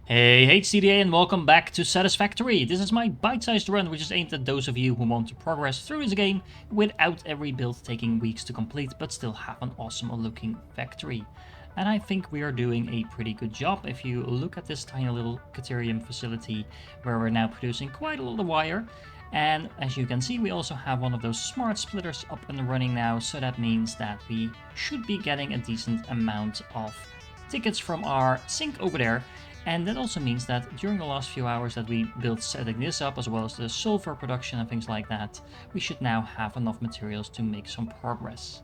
Hey HCDA and welcome back to Satisfactory. This is my bite-sized run which is aimed at those of you who want to progress through this game without every build taking weeks to complete but still have an awesome looking factory. And I think we are doing a pretty good job if you look at this tiny little Caterium facility where we're now producing quite a lot of wire. And as you can see, we also have one of those smart splitters up and running now, so that means that we should be getting a decent amount of tickets from our sink over there. And that also means that during the last few hours that we built setting this up, as well as the sulfur production and things like that, we should now have enough materials to make some progress.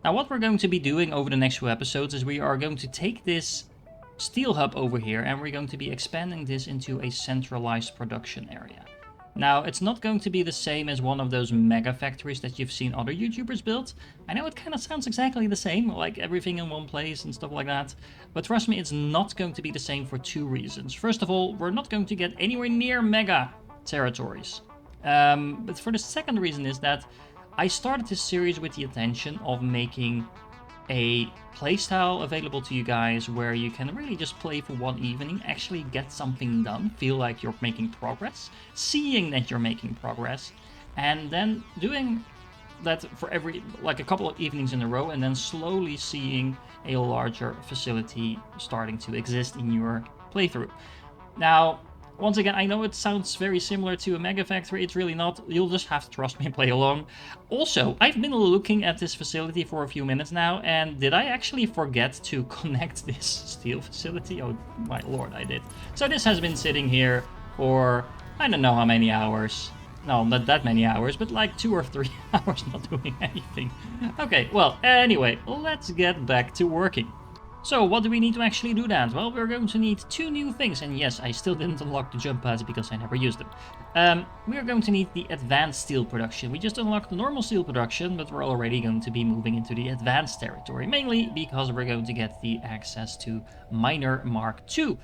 Now what we're going to be doing over the next few episodes is we are going to take this steel hub over here and we're going to be expanding this into a centralized production area. Now, it's not going to be the same as one of those mega factories that you've seen other YouTubers build. I know it kind of sounds exactly the same, like everything in one place and stuff like that. But trust me, it's not going to be the same for two reasons. First of all, we're not going to get anywhere near mega territories. But for the second reason is that I started this series with the intention of making a playstyle available to you guys where you can really just play for one evening, actually get something done, feel like you're making progress, seeing that you're making progress, and then doing that for like a couple of evenings in a row, and then slowly seeing a larger facility starting to exist in your playthrough. Now, once again, I know it sounds very similar to a mega factory, it's really not. You'll just have to trust me and play along. Also, I've been looking at this facility for a few minutes now, and did I actually forget to connect this steel facility? Oh my lord, I did. So this has been sitting here for I don't know how many hours. No, not that many hours, but like 2 or 3 hours not doing anything. Okay, well, anyway, let's get back to working. So what do we need to actually do that? Well, we're going to need two new things, and yes, I still didn't unlock the jump pads because I never used them. We are going to need the advanced steel production. We just unlocked the normal steel production, but we're already going to be moving into the advanced territory, mainly because we're going to get the access to Miner Mark II.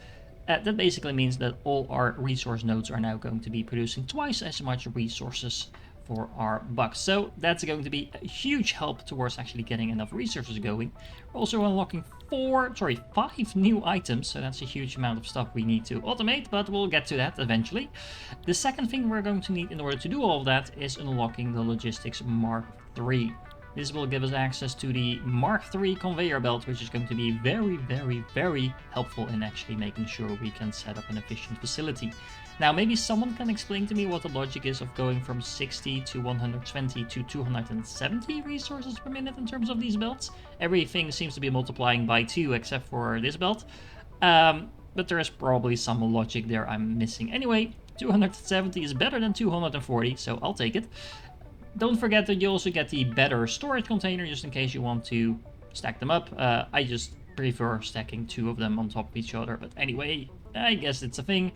That basically means that all our resource nodes are now going to be producing twice as much resources for our bucks. So that's going to be a huge help towards actually getting enough resources going. We're also unlocking 5 new items, so that's a huge amount of stuff we need to automate, but we'll get to that eventually. The second thing we're going to need in order to do all of that is unlocking the Logistics Mark III. This will give us access to the Mark III conveyor belt, which is going to be very helpful in actually making sure we can set up an efficient facility. Now, maybe someone can explain to me what the logic is of going from 60 to 120 to 270 resources per minute in terms of these belts. Everything seems to be multiplying by 2 except for this belt. But there is probably some logic there I'm missing. Anyway, 270 is better than 240, so I'll take it. Don't forget that you also get the better storage container just in case you want to stack them up. I just prefer stacking 2 of them on top of each other, but anyway, I guess it's a thing.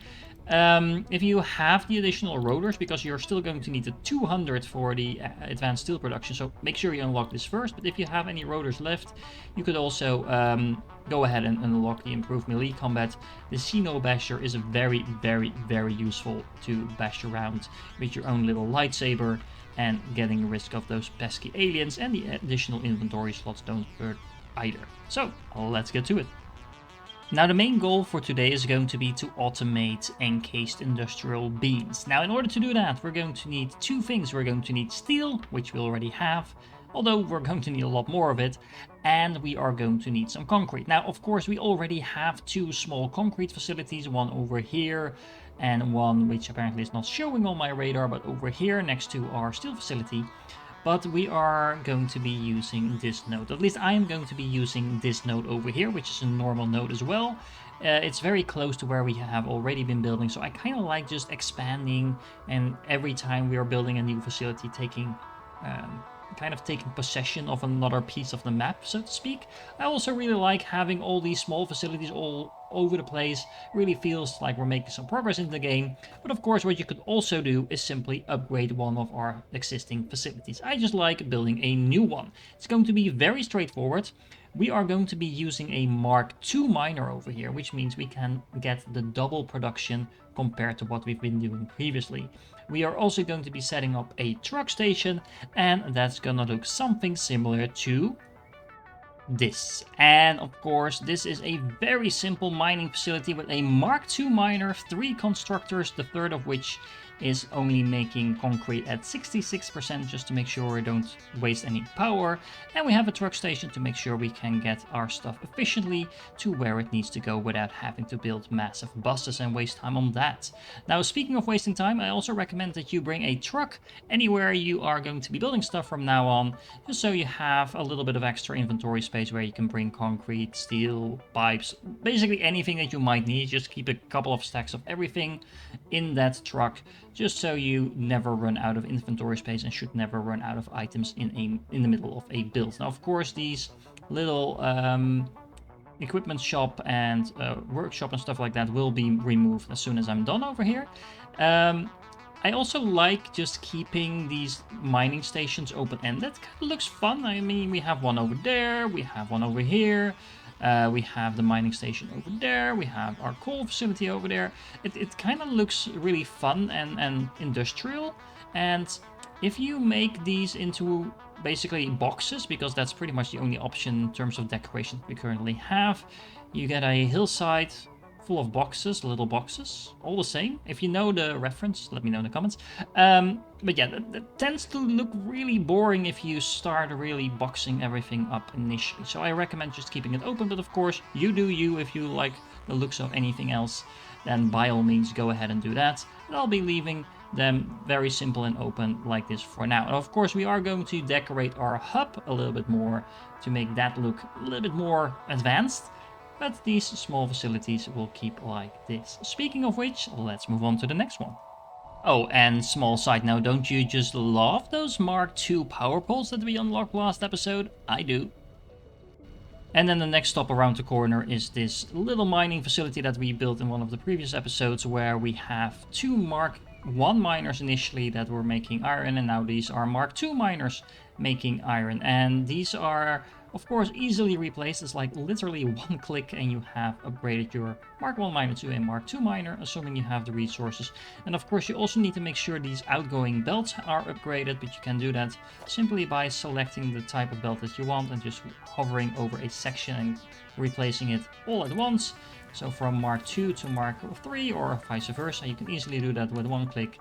If you have the additional rotors, because you're still going to need the 200 for the advanced steel production, so make sure you unlock this first. But if you have any rotors left, you could also go ahead and unlock the improved melee combat. The Sino Basher is very useful to bash around with your own little lightsaber and getting rid of those pesky aliens, and the additional inventory slots don't hurt either. So let's get to it. Now, the main goal for today is going to be to automate encased industrial beams. Now, in order to do that, we're going to need 2 things. We're going to need steel, which we already have, although we're going to need a lot more of it, and we are going to need some concrete. Now, of course, we already have 2 small concrete facilities, one over here and one which apparently is not showing on my radar, but over here next to our steel facility. But we are going to be using this node. At least I'm going to be using this node over here, which is a normal node as well. It's very close to where we have already been building, so I kind of like just expanding, and every time we are building a new facility, taking possession of another piece of the map, so to speak. I also really like having all these small facilities all over the place. Really feels like we're making some progress in the game. But of course, what you could also do is simply upgrade one of our existing facilities. I just like building a new one. It's going to be very straightforward. We are going to be using a Mark II miner over here, which means we can get the double production compared to what we've been doing previously. We are also going to be setting up a truck station, and that's gonna look something similar to this. And of course, this is a very simple mining facility with a Mark II miner, 3 constructors, the third of which is only making concrete at 66% just to make sure we don't waste any power. And we have a truck station to make sure we can get our stuff efficiently to where it needs to go without having to build massive buses and waste time on that. Now, speaking of wasting time, I also recommend that you bring a truck anywhere you are going to be building stuff from now on, just so you have a little bit of extra inventory space where you can bring concrete, steel, pipes, basically anything that you might need. Just keep a couple of stacks of everything in that truck, just so you never run out of inventory space and should never run out of items in the middle of a build. Now, of course, these little equipment shop and workshop and stuff like that will be removed as soon as I'm done over here. I also like just keeping these mining stations open-ended. Kind of looks fun. I mean, we have one over there, we have one over here. We have the mining station over there. We have our coal facility over there. It kind of looks really fun and industrial. And if you make these into basically boxes, because that's pretty much the only option in terms of decoration we currently have, you get a hillside full of boxes, little boxes, all the same. If you know the reference, let me know in the comments. But yeah, that tends to look really boring if you start really boxing everything up initially. So I recommend just keeping it open, but of course, you do you. If you like the looks of anything else, then by all means go ahead and do that. And I'll be leaving them very simple and open like this for now. And of course, we are going to decorate our hub a little bit more to make that look a little bit more advanced. But these small facilities will keep like this. Speaking of which, let's move on to the next one. Oh, and small side note, don't you just love those Mark II power poles that we unlocked last episode? I do. And then the next stop around the corner is this little mining facility that we built in one of the previous episodes, where we have 2 Mark I miners initially that were making iron, and now these are Mark II miners making iron. And these are, of course, easily replaced. It's like literally one click and you have upgraded your Mark I miner to a Mark II miner, assuming you have the resources. And of course, you also need to make sure these outgoing belts are upgraded, but you can do that simply by selecting the type of belt that you want and just hovering over a section and replacing it all at once. So from Mark II to Mark III or vice versa, you can easily do that with one click.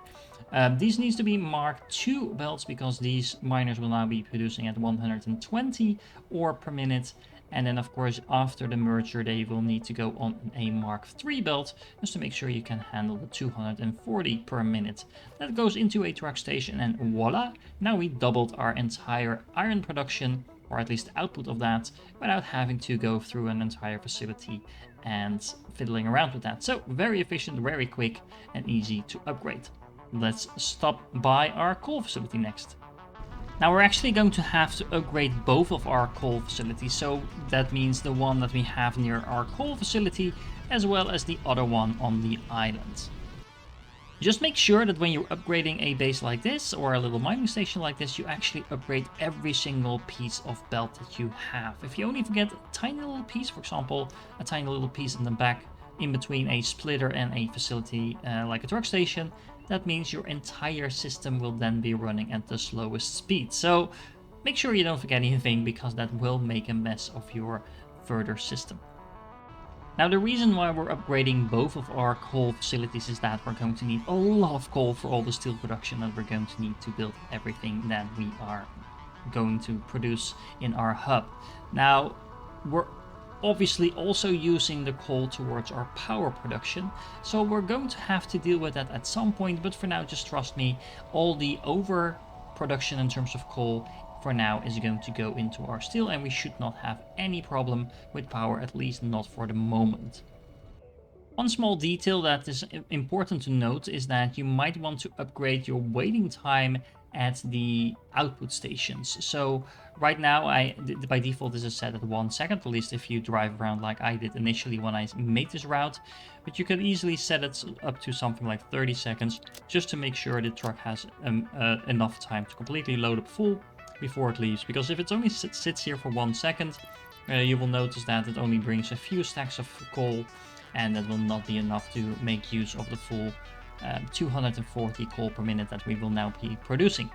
These needs to be Mark II belts because these miners will now be producing at 120 ore per minute. And then of course after the merger they will need to go on a Mark III belt just to make sure you can handle the 240 per minute. That goes into a truck station and voila! Now we doubled our entire iron production, or at least the output of that, without having to go through an entire facility and fiddling around with that. So very efficient, very quick and easy to upgrade. Let's stop by our coal facility next. Now we're actually going to have to upgrade both of our coal facilities, so that means the one that we have near our coal facility as well as the other one on the island. Just make sure that when you're upgrading a base like this or a little mining station like this, you actually upgrade every single piece of belt that you have. If you only forget a tiny little piece, for example, a tiny little piece in the back in between a splitter and a facility like a truck station, that means your entire system will then be running at the slowest speed. So make sure you don't forget anything, because that will make a mess of your further system. Now the reason why we're upgrading both of our coal facilities is that we're going to need a lot of coal for all the steel production that we're going to need to build everything that we are going to produce in our hub. Now we're obviously also using the coal towards our power production, so we're going to have to deal with that at some point, but for now just trust me, all the overproduction in terms of coal for now is going to go into our steel, and we should not have any problem with power, at least not for the moment. One small detail that is important to note is that you might want to upgrade your waiting time at the output stations. So right now, by default this is set at 1 second, at least if you drive around like I did initially when I made this route, but you can easily set it up to something like 30 seconds just to make sure the truck has enough time to completely load up full before it leaves. Because if it only sits here for 1 second, you will notice that it only brings a few stacks of coal, and that will not be enough to make use of the full 240 coal per minute that we will now be producing.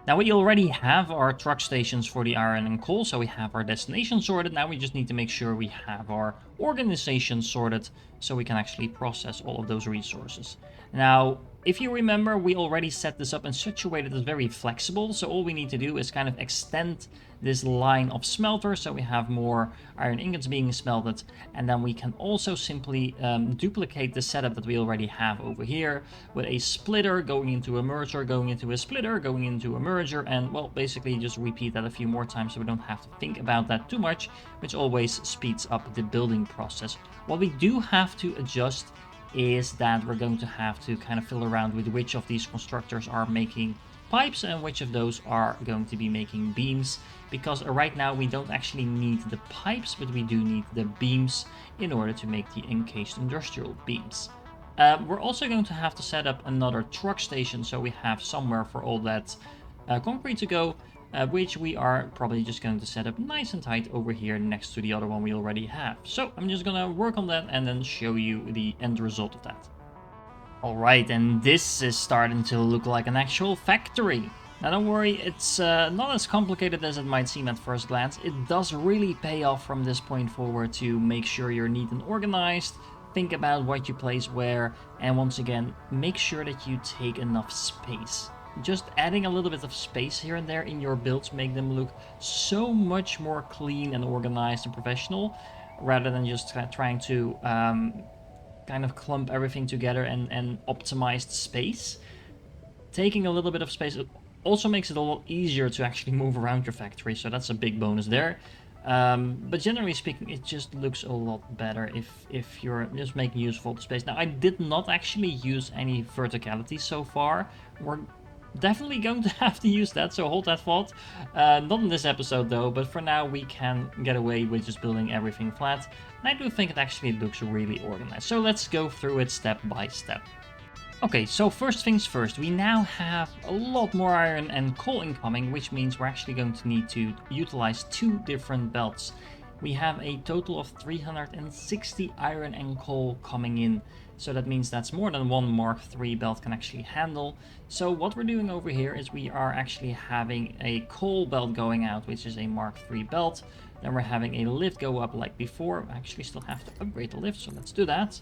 Now we already have our truck stations for the iron and coal, so we have our destination sorted. Now we just need to make sure we have our organization sorted so we can actually process all of those resources. Now, if you remember, we already set this up in such a way that it's very flexible, so all we need to do is kind of extend this line of smelters so we have more iron ingots being smelted, and then we can also simply duplicate the setup that we already have over here with a splitter going into a merger, going into a splitter, going into a merger, and well, basically just repeat that a few more times so we don't have to think about that too much, which always speeds up the building process. What we do have to adjust is that we're going to have to kind of fill around with which of these constructors are making pipes and which of those are going to be making beams, because right now we don't actually need the pipes, but we do need the beams in order to make the encased industrial beams. We're also going to have to set up another truck station so we have somewhere for all that concrete to go, which we are probably just going to set up nice and tight over here next to the other one we already have. So I'm just gonna work on that and then show you the end result of that. Alright, and this is starting to look like an actual factory. Now don't worry, it's not as complicated as it might seem at first glance. It does really pay off from this point forward to make sure you're neat and organized, think about what you place where, and once again, make sure that you take enough space. Just adding a little bit of space here and there in your builds make them look so much more clean and organized and professional, rather than just trying to kind of clump everything together and optimized space. Taking a little bit of space also makes it a lot easier to actually move around your factory, so that's a big bonus there. But generally speaking, it just looks a lot better if you're just making use of all the space. Now, I did not actually use any verticality so far. We're definitely going to have to use that, so hold that thought. Not in this episode though, but for now we can get away with just building everything flat. And I do think it actually looks really organized. So let's go through it step by step. Okay, so first things first, we now have a lot more iron and coal incoming, which means we're actually going to need to utilize 2 different belts. We have a total of 360 iron and coal coming in, so that means that's more than one Mark III belt can actually handle. So what we're doing over here is we are actually having a coal belt going out, which is a Mark III belt. Then we're having a lift go up like before. I actually still have to upgrade the lift, so let's do that.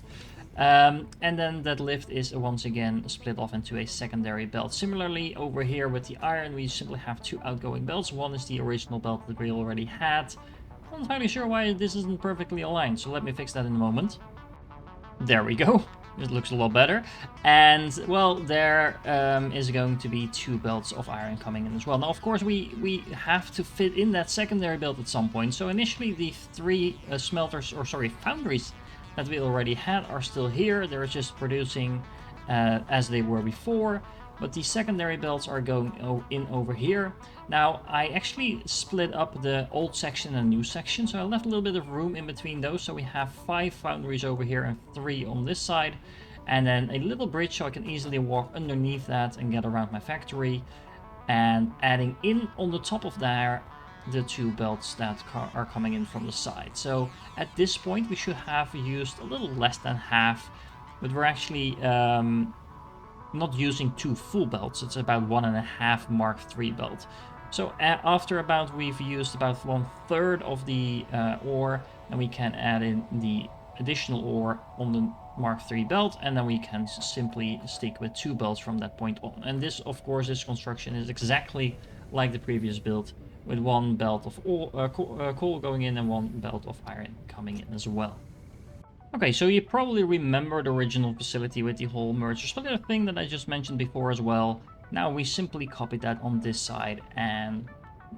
And then that lift is once again split off into a secondary belt. Similarly, over here with the iron, we simply have 2 outgoing belts. One is the original belt that we already had. I'm not entirely sure why this isn't perfectly aligned, so let me fix that in a moment. There we go. This looks a lot better. And, well, there is going to be 2 belts of iron coming in as well. Now, of course, we have to fit in that secondary belt at some point. So initially, the 3 foundries that we already had are still here. They're just producing as they were before. But the secondary belts are going in over here. Now, I actually split up the old section and new section, so I left a little bit of room in between those. So we have 5 foundries over here and 3 on this side. And then a little bridge so I can easily walk underneath that and get around my factory. And adding in on the top of there the 2 belts that are coming in from the side. So at this point we should have used a little less than half, but we're actually not using 2 full belts. It's about 1.5 Mark III belt. So after we've used about 1/3 of the ore, then we can add in the additional ore on the Mark III belt, and then we can simply stick with 2 belts from that point on. And this, of course, this construction is exactly like the previous build, with 1 belt of coal going in and 1 belt of iron coming in as well. Okay, so you probably remember the original facility with the whole merger splitter thing that I just mentioned before as well. Now we simply copied that on this side and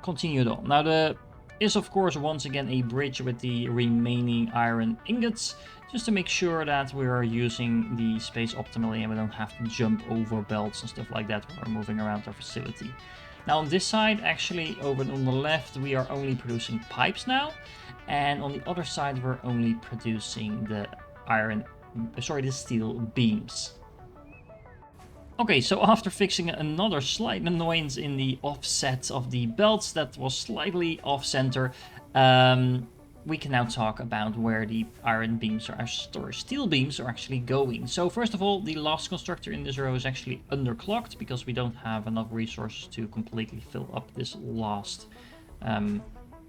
continued on. Now there is of course once again a bridge with the remaining iron ingots, just to make sure that we are using the space optimally and we don't have to jump over belts and stuff like that when we're moving around our facility. Now on this side, actually over on the left, we are only producing pipes now. And on the other side, we're only producing the steel beams. Okay, so after fixing another slight annoyance in the offset of the belts that was slightly off-center, we can now talk about where the iron beams or steel beams are actually going. So first of all, the last constructor in this row is actually underclocked because we don't have enough resources to completely fill up this last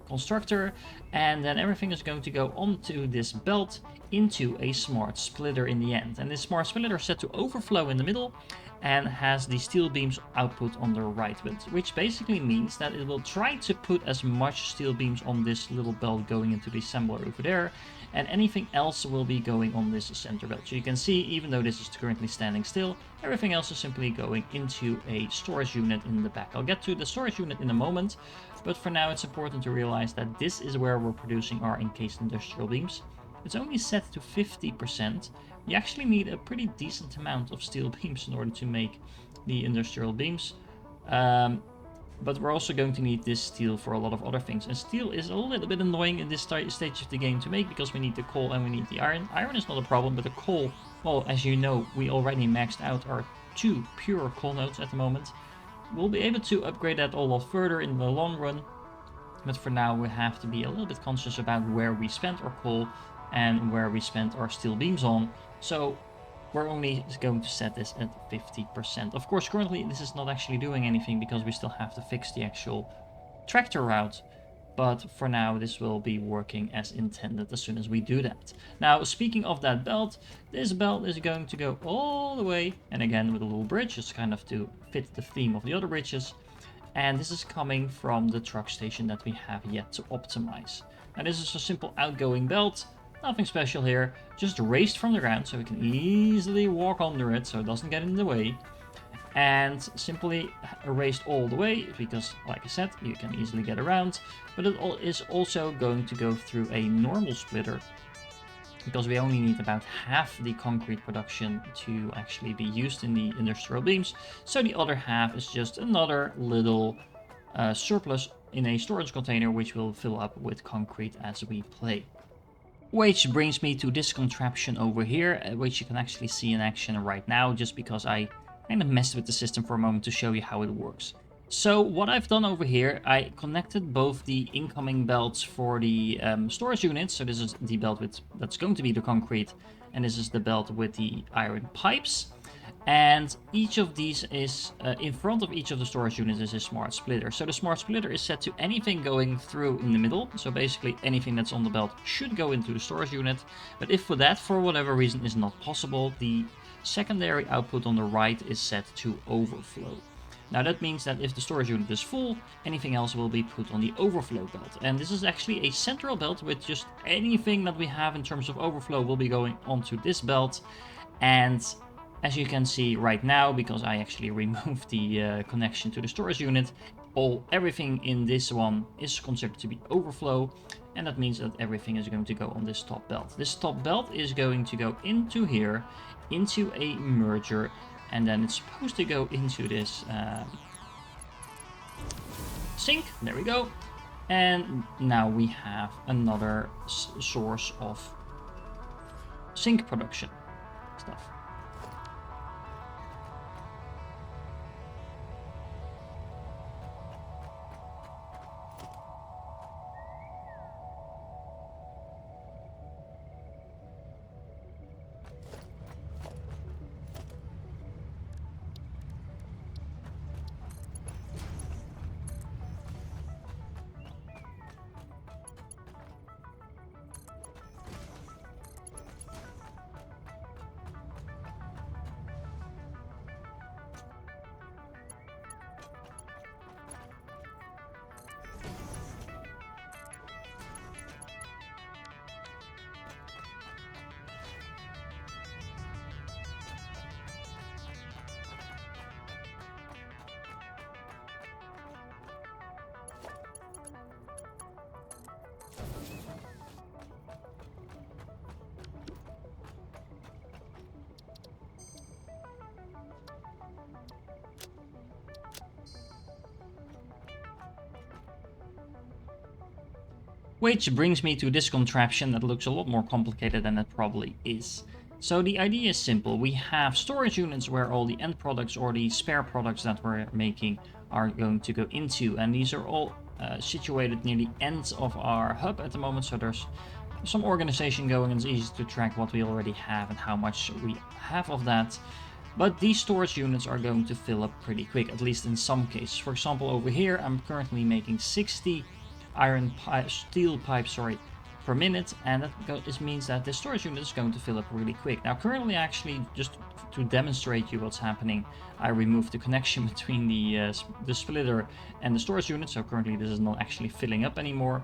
constructor, and then everything is going to go onto this belt into a smart splitter in the end. And this smart splitter is set to overflow in the middle and has the steel beams output on the right, which basically means that it will try to put as much steel beams on this little belt going into the assembler over there, and anything else will be going on this center belt. So you can see, even though this is currently standing still, everything else is simply going into a storage unit in the back. I'll get to the storage unit in a moment, but for now it's important to realize that this is where we're producing our encased industrial beams. It's only set to 50%. You actually need a pretty decent amount of steel beams in order to make the industrial beams. But we're also going to need this steel for a lot of other things. And steel is a little bit annoying in this stage of the game to make because we need the coal and we need the iron. Iron is not a problem, but the coal, well, as you know, we already maxed out our 2 pure coal nodes at the moment. We'll be able to upgrade that a lot further in the long run. But for now, we have to be a little bit conscious about where we spent our coal and where we spent our steel beams on. So we're only going to set this at 50%. Of course, currently this is not actually doing anything because we still have to fix the actual tractor route. But for now, this will be working as intended as soon as we do that. Now, speaking of that belt, this belt is going to go all the way, and again with a little bridge, just kind of to fit the theme of the other bridges. And this is coming from the truck station that we have yet to optimize. Now, this is a simple outgoing belt. Nothing special here, just raised from the ground so we can easily walk under it so it doesn't get in the way. And simply raised all the way because, like I said, you can easily get around. But it is also going to go through a normal splitter because we only need about half the concrete production to actually be used in the industrial beams. So the other half is just another little surplus in a storage container which will fill up with concrete as we play. Which brings me to this contraption over here, which you can actually see in action right now, just because I kind of messed with the system for a moment to show you how it works. So what I've done over here, I connected both the incoming belts for the storage units. So this is the belt that's going to be the concrete, and this is the belt with the iron pipes. And each of these is, in front of each of the storage units is a smart splitter. So the smart splitter is set to anything going through in the middle. So basically anything that's on the belt should go into the storage unit. But if for whatever reason is not possible, the secondary output on the right is set to overflow. Now that means that if the storage unit is full, anything else will be put on the overflow belt. And this is actually a central belt with just anything that we have in terms of overflow will be going onto this belt. And as you can see right now, because I actually removed the connection to the storage unit, everything in this one is considered to be overflow, and that means that everything is going to go on this top belt. This top belt is going to go into here, into a merger, and then it's supposed to go into this sink. There we go. And now we have another source of sink production stuff. Which brings me to this contraption that looks a lot more complicated than it probably is. So the idea is simple. We have storage units where all the end products or the spare products that we're making are going to go into, and these are all situated near the ends of our hub at the moment, so there's some organization going, and it's easy to track what we already have and how much we have of that. But these storage units are going to fill up pretty quick, at least in some cases. For example, over here, I'm currently making 60 steel pipes, per minute, and that means that the storage unit is going to fill up really quick. Now, currently, actually, just to demonstrate you what's happening, I removed the connection between the splitter and the storage unit, so currently this is not actually filling up anymore.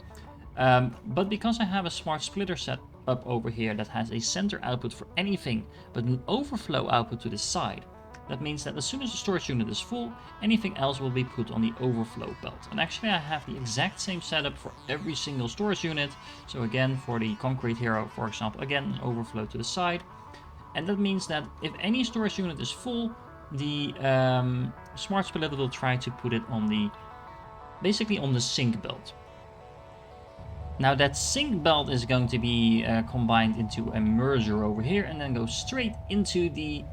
But because I have a smart splitter set up over here that has a center output for anything, but an overflow output to the side, that means that as soon as the storage unit is full, anything else will be put on the overflow belt. And actually I have the exact same setup for every single storage unit. So again, for the concrete hero, for example, again, an overflow to the side. And that means that if any storage unit is full, the smart splitter will try to put it on basically on the sink belt. Now that sink belt is going to be combined into a merger over here and then go straight into the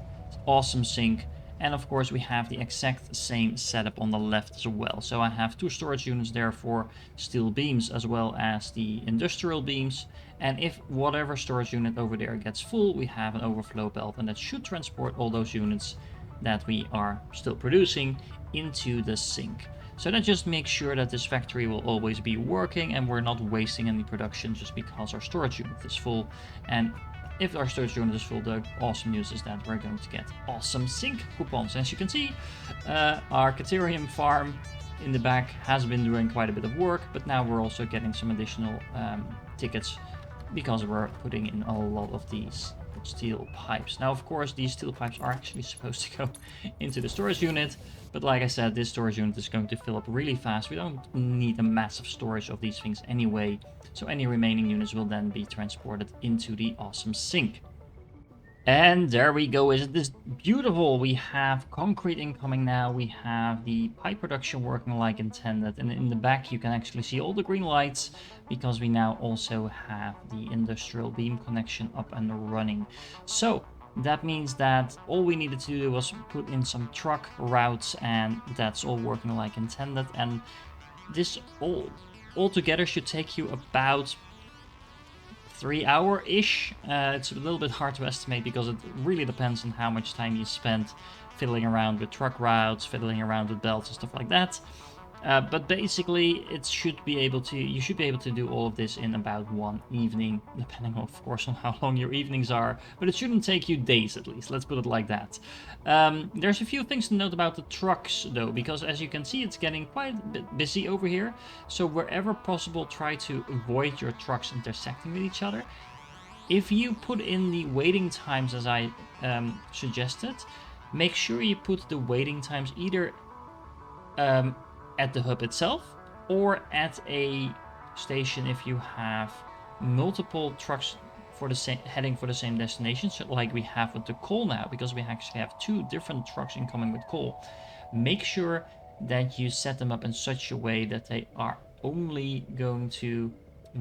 awesome sink. And of course we have the exact same setup on the left as well. So I have 2 storage units there for steel beams as well as the industrial beams. And if whatever storage unit over there gets full, we have an overflow belt, and that should transport all those units that we are still producing into the sink. So that just makes sure that this factory will always be working and we're not wasting any production just because our storage unit is full. And if our storage unit is full, the awesome news is that we're going to get awesome sink coupons. As you can see, our Caterium farm in the back has been doing quite a bit of work, but now we're also getting some additional tickets because we're putting in a lot of these steel pipes. Now, of course, these steel pipes are actually supposed to go into the storage unit, but like I said, this storage unit is going to fill up really fast. We don't need a massive storage of these things anyway, so any remaining units will then be transported into the awesome sink. And there we go. Isn't this beautiful? We have concrete incoming now. We have the pipe production working like intended. And in the back, you can actually see all the green lights because we now also have the industrial beam connection up and running. So that means that all we needed to do was put in some truck routes, and that's all working like intended. And this all together should take you about 3 hour-ish. It's a little bit hard to estimate because it really depends on how much time you spend fiddling around with truck routes, fiddling around with belts and stuff like that. But basically, you should be able to do all of this in about one evening, depending, of course, on how long your evenings are. But it shouldn't take you days, at least. Let's put it like that. There's a few things to note about the trucks, though, because as you can see, it's getting quite a bit busy over here. So wherever possible, try to avoid your trucks intersecting with each other. If you put in the waiting times as I suggested, make sure you put the waiting times either at the hub itself or at a station if you have multiple trucks heading for the same destination, so like we have with the coal now, because we actually have 2 different trucks incoming with coal. Make sure that you set them up in such a way that they are only going to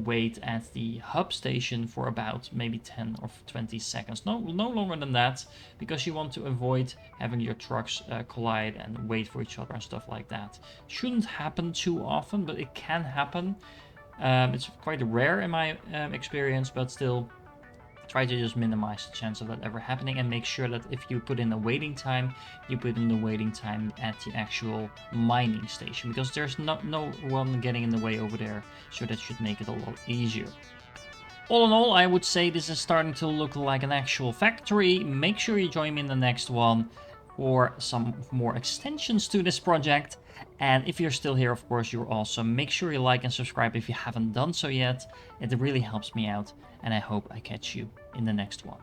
wait at the hub station for about maybe 10 or 20 seconds. No longer than that, because you want to avoid having your trucks collide and wait for each other and stuff like that. Shouldn't happen too often, but it can happen. It's quite rare in my experience, but still try to just minimize the chance of that ever happening, and make sure that if you put in a waiting time, you put in the waiting time at the actual mining station, because there's no one getting in the way over there, so that should make it a lot easier. All in all, I would say this is starting to look like an actual factory. Make sure you join me in the next one for some more extensions to this project. And if you're still here, of course, you're awesome. Make sure you like and subscribe if you haven't done so yet. It really helps me out, and I hope I catch you in the next one.